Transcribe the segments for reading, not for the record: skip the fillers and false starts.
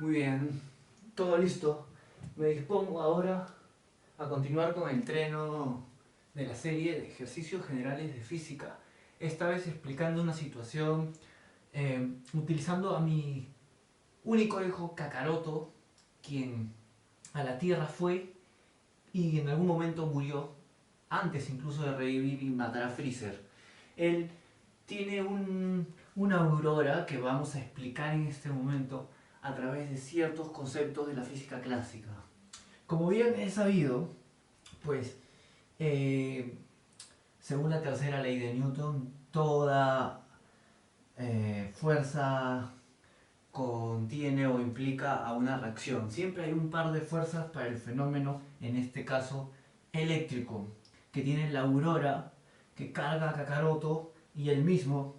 Muy bien, todo listo. Me dispongo ahora a continuar con el treno de la serie de ejercicios generales de física. Esta vez explicando una situación utilizando a mi único hijo Kakaroto, quien a la Tierra fue y en algún momento murió, antes incluso de revivir y matar a Freezer. Él tiene una aurora que vamos a explicar en este momento a través de ciertos conceptos de la física clásica. Como bien he sabido, pues eh, según la tercera ley de Newton, toda fuerza contiene o implica a una reacción. Siempre hay un par de fuerzas para el fenómeno, en este caso eléctrico, que tiene la aurora que carga a Kakaroto y el mismo,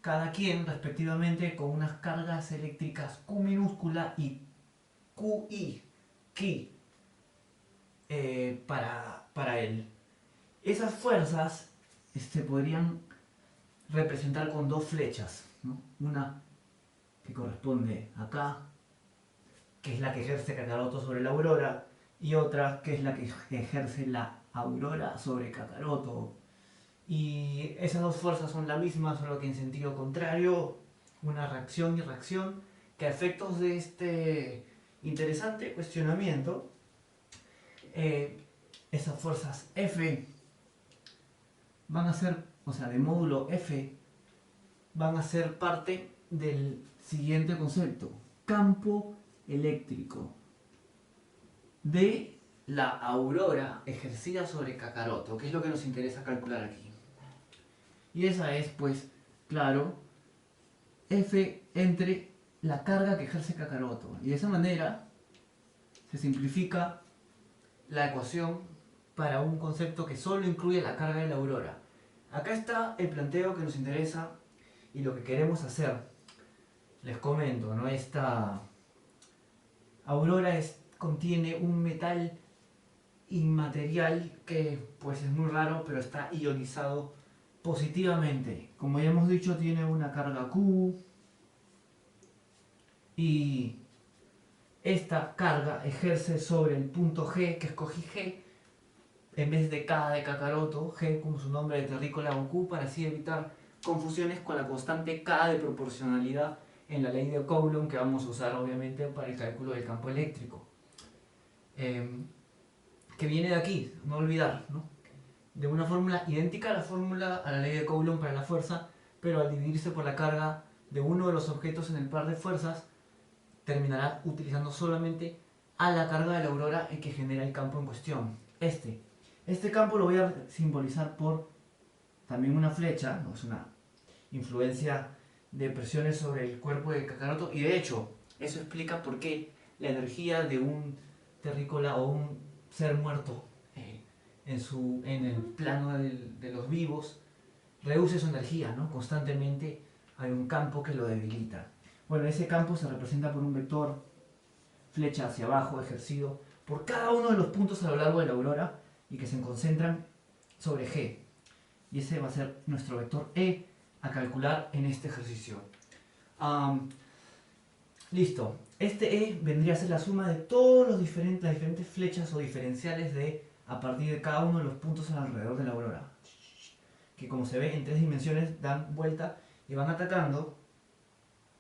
cada quien respectivamente con unas cargas eléctricas Q minúscula y QI, Ki, para él. Esas fuerzas podrían representar con dos flechas, ¿no? Una que corresponde acá, que es la que ejerce Kakaroto sobre la aurora, y otra que es la que ejerce la aurora sobre Kakaroto. Y esas dos fuerzas son la misma, solo que en sentido contrario, una reacción y reacción, que a efectos de este interesante cuestionamiento, esas fuerzas F van a ser, o sea, de módulo F, van a ser parte del siguiente concepto: campo eléctrico de la aurora ejercida sobre Kakaroto, que es lo que nos interesa calcular aquí. Y esa es, pues, claro, F entre la carga que ejerce Kakaroto. Y de esa manera se simplifica la ecuación para un concepto que solo incluye la carga de la aurora. Acá está el planteo que nos interesa y lo que queremos hacer. Les comento, ¿no? Esta aurora contiene un metal inmaterial que pues es muy raro, pero está ionizado positivamente. Como ya hemos dicho, tiene una carga Q y esta carga ejerce sobre el punto G, que escogí G en vez de K de Kakaroto, G como su nombre de terrícola o Q, para así evitar confusiones con la constante K de proporcionalidad en la ley de Coulomb, que vamos a usar obviamente para el cálculo del campo eléctrico. Que viene de aquí, no olvidar, ¿no? De una fórmula idéntica a la fórmula a la ley de Coulomb para la fuerza, pero al dividirse por la carga de uno de los objetos en el par de fuerzas, terminará utilizando solamente a la carga de la aurora el que genera el campo en cuestión. Este campo lo voy a simbolizar por también una flecha, ¿no? Es una influencia de presiones sobre el cuerpo de Kakaroto, y de hecho eso explica por qué la energía de un terrícola o un ser muerto en el plano de los vivos reduce su energía, ¿no? Constantemente hay un campo que lo debilita. Bueno, ese campo se representa por un vector flecha hacia abajo ejercido por cada uno de los puntos a lo largo de la aurora y que se concentran sobre G. Y ese va a ser nuestro vector E a calcular en este ejercicio. Listo. Este E vendría a ser la suma de todas las diferentes flechas o diferenciales a partir de cada uno de los puntos alrededor de la aurora, que como se ve en tres dimensiones dan vuelta y van atacando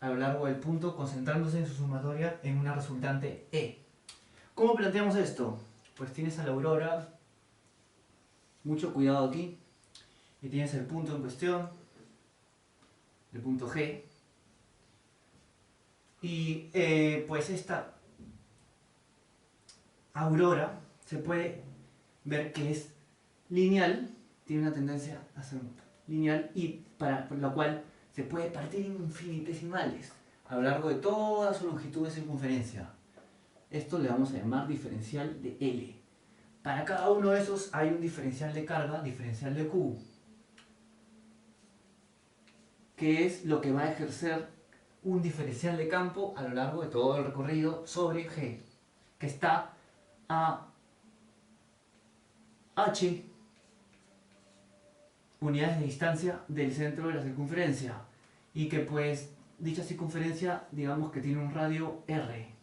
a lo largo del punto, concentrándose en su sumatoria en una resultante E. ¿Cómo planteamos esto? Pues tienes a la aurora, mucho cuidado aquí, y tienes el punto en cuestión, el punto G, y pues esta aurora se puede ver que es lineal, tiene una tendencia a ser lineal, y por lo cual se puede partir en infinitesimales a lo largo de toda su longitud de circunferencia. Esto le vamos a llamar diferencial de L. Para cada uno de esos hay un diferencial de carga, diferencial de Q, que es lo que va a ejercer un diferencial de campo a lo largo de todo el recorrido sobre G, que está a H unidades de distancia del centro de la circunferencia, y que pues dicha circunferencia digamos que tiene un radio R.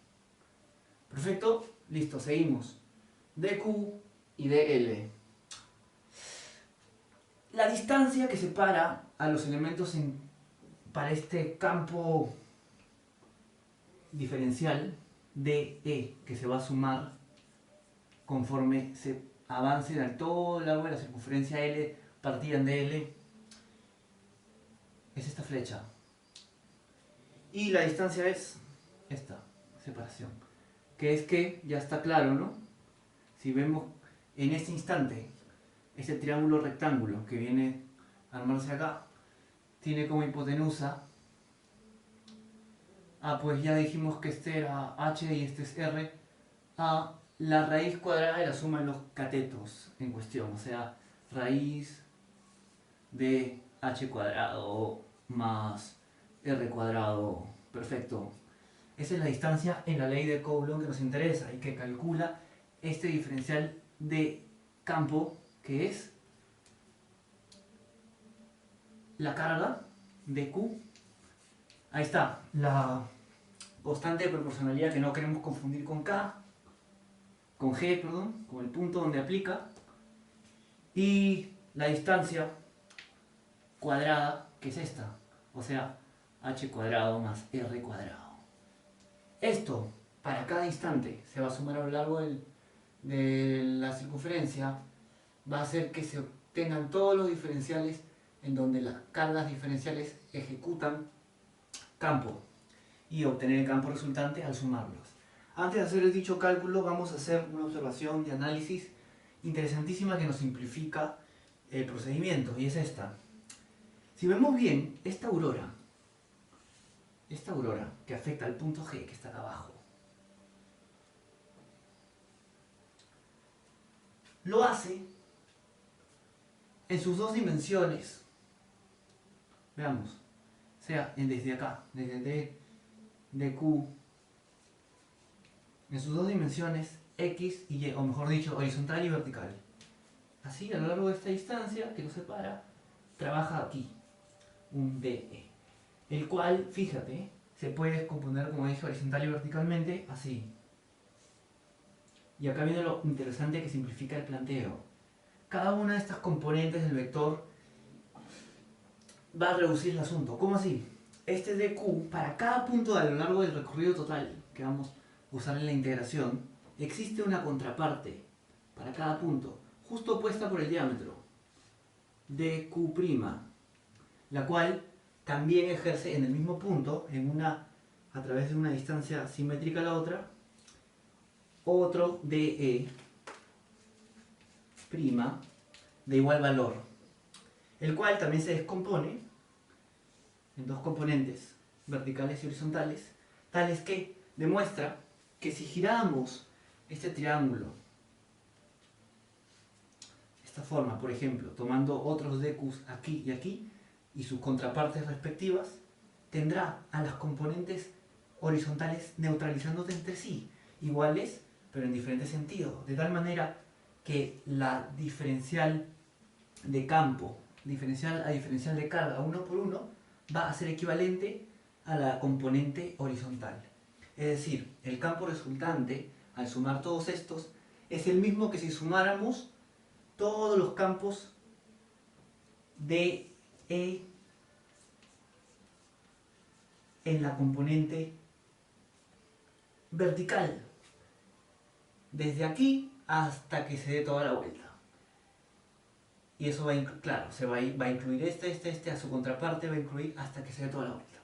Perfecto, listo, seguimos. dq y dl. La distancia que separa a los elementos para este campo diferencial DE, que se va a sumar conforme se avance a todo el largo de la circunferencia L partida en DL, es esta flecha. Y la distancia es esta separación, que es que ya está claro, ¿no? Si vemos en este instante este triángulo rectángulo que viene a armarse acá, tiene como hipotenusa, pues ya dijimos que este era h y este es r, a la raíz cuadrada de la suma de los catetos en cuestión, o sea, raíz de h cuadrado más r cuadrado, perfecto. Esa es la distancia en la ley de Coulomb que nos interesa y que calcula este diferencial de campo que es la carga de Q. Ahí está, la constante de proporcionalidad que no queremos confundir con K, con G, perdón, con el punto donde aplica, y la distancia cuadrada, que es esta, o sea, h cuadrado más r cuadrado. Esto, para cada instante, se va a sumar a lo largo de la circunferencia, va a hacer que se obtengan todos los diferenciales en donde las cargas diferenciales ejecutan campo y obtener el campo resultante al sumarlos. Antes de hacer dicho cálculo vamos a hacer una observación de análisis interesantísima que nos simplifica el procedimiento, y es esta. Si vemos bien, esta aurora que afecta al punto G que está acá abajo, lo hace en sus dos dimensiones. Veamos, sea desde acá, desde D, dq, en sus dos dimensiones x y y, o mejor dicho, horizontal y vertical. Así, a lo largo de esta distancia que nos separa, trabaja aquí un DE, el cual, fíjate, se puede descomponer, como dije, horizontal y verticalmente, así. Y acá viene lo interesante que simplifica el planteo. Cada una de estas componentes del vector va a reducir el asunto. ¿Cómo así? Este dq, para cada punto a lo largo del recorrido total que vamos a usar en la integración, existe una contraparte para cada punto, justo opuesta por el diámetro, dq', la cual también ejerce en el mismo punto, a través de una distancia simétrica a la otra, otro dE' de igual valor, el cual también se descompone en dos componentes verticales y horizontales, tales que demuestra que si giramos este triángulo, esta forma, por ejemplo, tomando otros dqs aquí y aquí, y sus contrapartes respectivas, tendrá a las componentes horizontales neutralizándose entre sí, iguales, pero en diferentes sentidos, de tal manera que la diferencial de campo, diferencial a diferencial de carga, uno por uno, va a ser equivalente a la componente horizontal. Es decir, el campo resultante, al sumar todos estos, es el mismo que si sumáramos todos los campos de E en la componente vertical, desde aquí hasta que se dé toda la vuelta. Y eso va a claro, va a incluir este, a su contraparte va a incluir hasta que se dé toda la vuelta.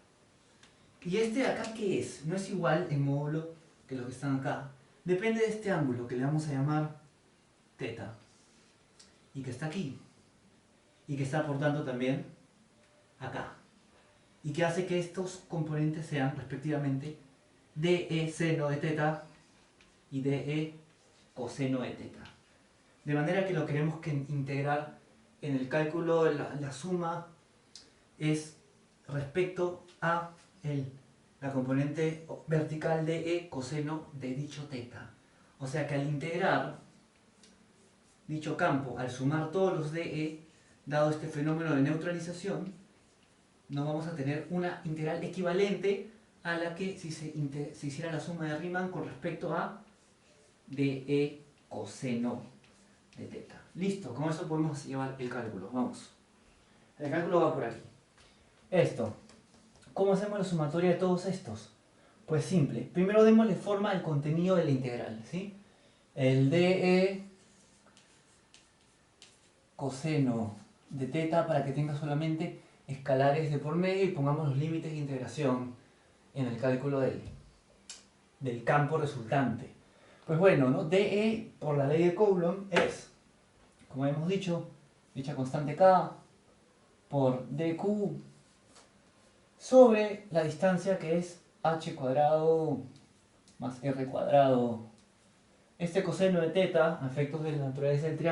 ¿Y este de acá qué es? No es igual en módulo que los que están acá. Depende de este ángulo que le vamos a llamar θ. Y que está aquí. Y que está aportando también acá. Y que hace que estos componentes sean respectivamente DE seno de θ y DE coseno de θ. De manera que lo queremos integrar en el cálculo de la suma es respecto a la componente vertical de E coseno de dicho θ. O sea que al integrar dicho campo, al sumar todos los dE, dado este fenómeno de neutralización, no vamos a tener una integral equivalente a la que si se hiciera la suma de Riemann con respecto a dE coseno de teta. Listo, con eso podemos llevar el cálculo. Vamos. El cálculo va por aquí. Esto. ¿Cómo hacemos la sumatoria de todos estos? Pues simple. Primero démosle forma al contenido de la integral, ¿sí? El dE coseno de teta para que tenga solamente escalares de por medio y pongamos los límites de integración en el cálculo del campo resultante. Pues bueno, ¿no? dE por la ley de Coulomb es, como hemos dicho, dicha constante K por dQ sobre la distancia que es h cuadrado más r cuadrado. Este coseno de teta, a efectos de la naturaleza del triángulo,